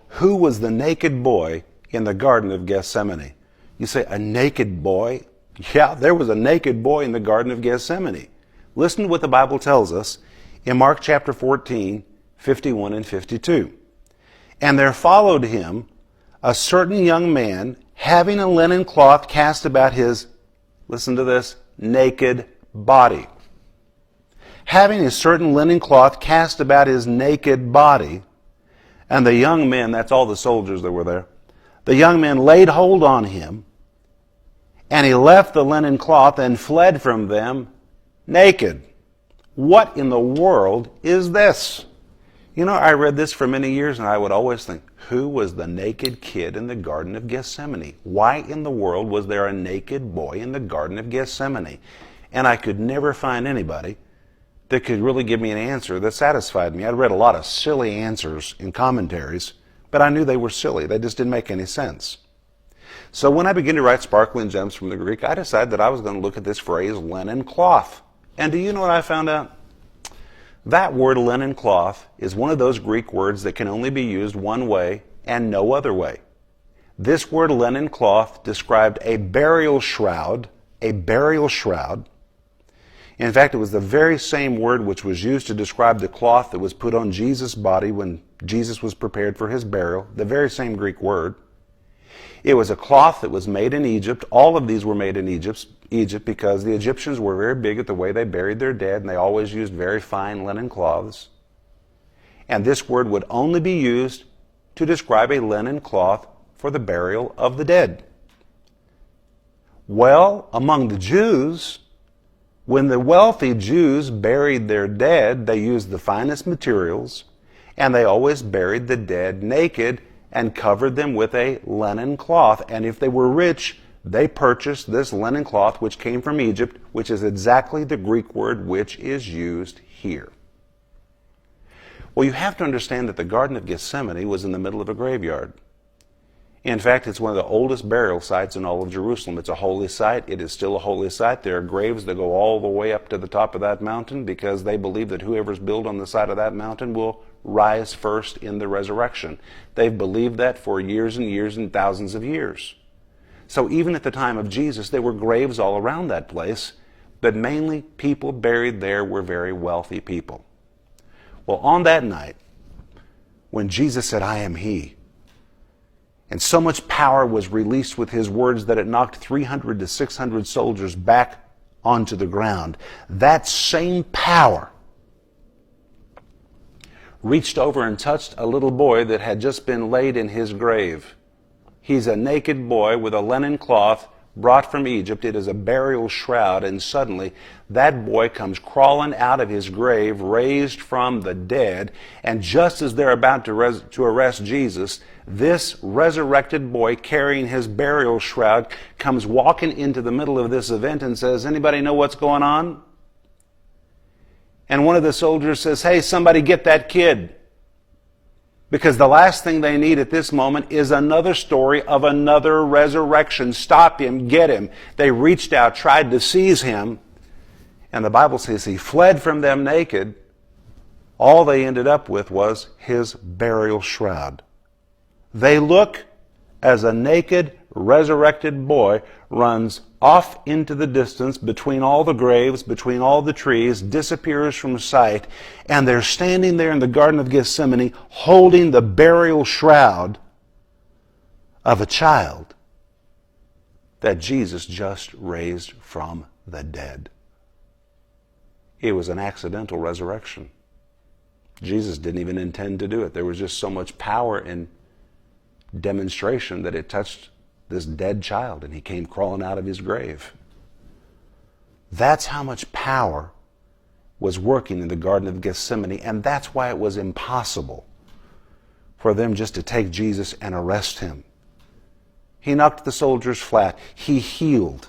who was the naked boy in the Garden of Gethsemane? You say, a naked boy? Yeah, there was a naked boy in the Garden of Gethsemane. Listen to what the Bible tells us in Mark chapter 14, 51 and 52. And there followed him a certain young man having a linen cloth cast about his, listen to this, naked body. Having a certain linen cloth cast about his naked body, and the young men, that's all the soldiers that were there, the young men laid hold on him, and he left the linen cloth and fled from them naked. What in the world is this? You know, I read this for many years, and I would always think, who was the naked kid in the Garden of Gethsemane? Why in the world was there a naked boy in the Garden of Gethsemane? And I could never find anybody that could really give me an answer that satisfied me. I'd read a lot of silly answers in commentaries, but I knew they were silly. They just didn't make any sense. So when I began to write Sparkling Gems from the Greek, I decided that I was going to look at this phrase, linen cloth. And do you know what I found out? That word linen cloth is one of those Greek words that can only be used one way and no other way. This word linen cloth described a burial shroud, a burial shroud. In fact, it was the very same word which was used to describe the cloth that was put on Jesus' body when Jesus was prepared for his burial, the very same Greek word. It was a cloth that was made in Egypt. All of these were made in Egypt because the Egyptians were very big at the way they buried their dead, and they always used very fine linen cloths. And this word would only be used to describe a linen cloth for the burial of the dead. Well, among the Jews, when the wealthy Jews buried their dead, they used the finest materials, and they always buried the dead naked and covered them with a linen cloth. And if they were rich, they purchased this linen cloth which came from Egypt, which is exactly the Greek word which is used here. Well, you have to understand that the Garden of Gethsemane was in the middle of a graveyard. In fact, it's one of the oldest burial sites in all of Jerusalem. It's a holy site. It is still a holy site. There are graves that go all the way up to the top of that mountain because they believe that whoever's built on the side of that mountain will rise first in the resurrection. They've believed that for years and years and thousands of years. So even at the time of Jesus, there were graves all around that place, but mainly people buried there were very wealthy people. Well, on that night, when Jesus said, "I am He," and so much power was released with His words that it knocked 300 to 600 soldiers back onto the ground, that same power reached over and touched a little boy that had just been laid in his grave. He's a naked boy with a linen cloth brought from Egypt. It is a burial shroud, and suddenly that boy comes crawling out of his grave, raised from the dead, and just as they're about to arrest Jesus, this resurrected boy carrying his burial shroud comes walking into the middle of this event and says, "Anybody know what's going on?" And one of the soldiers says, "Hey, somebody get that kid." Because the last thing they need at this moment is another story of another resurrection. Stop him, get him. They reached out, tried to seize him, and the Bible says he fled from them naked. All they ended up with was his burial shroud. They look as a naked, resurrected boy runs off into the distance between all the graves, between all the trees, disappears from sight, and they're standing there in the Garden of Gethsemane holding the burial shroud of a child that Jesus just raised from the dead. It was an accidental resurrection. Jesus didn't even intend to do it. There was just so much power and demonstration that it touched this dead child, and he came crawling out of his grave. That's how much power was working in the Garden of Gethsemane, and that's why it was impossible for them just to take Jesus and arrest him. He knocked the soldiers flat. He healed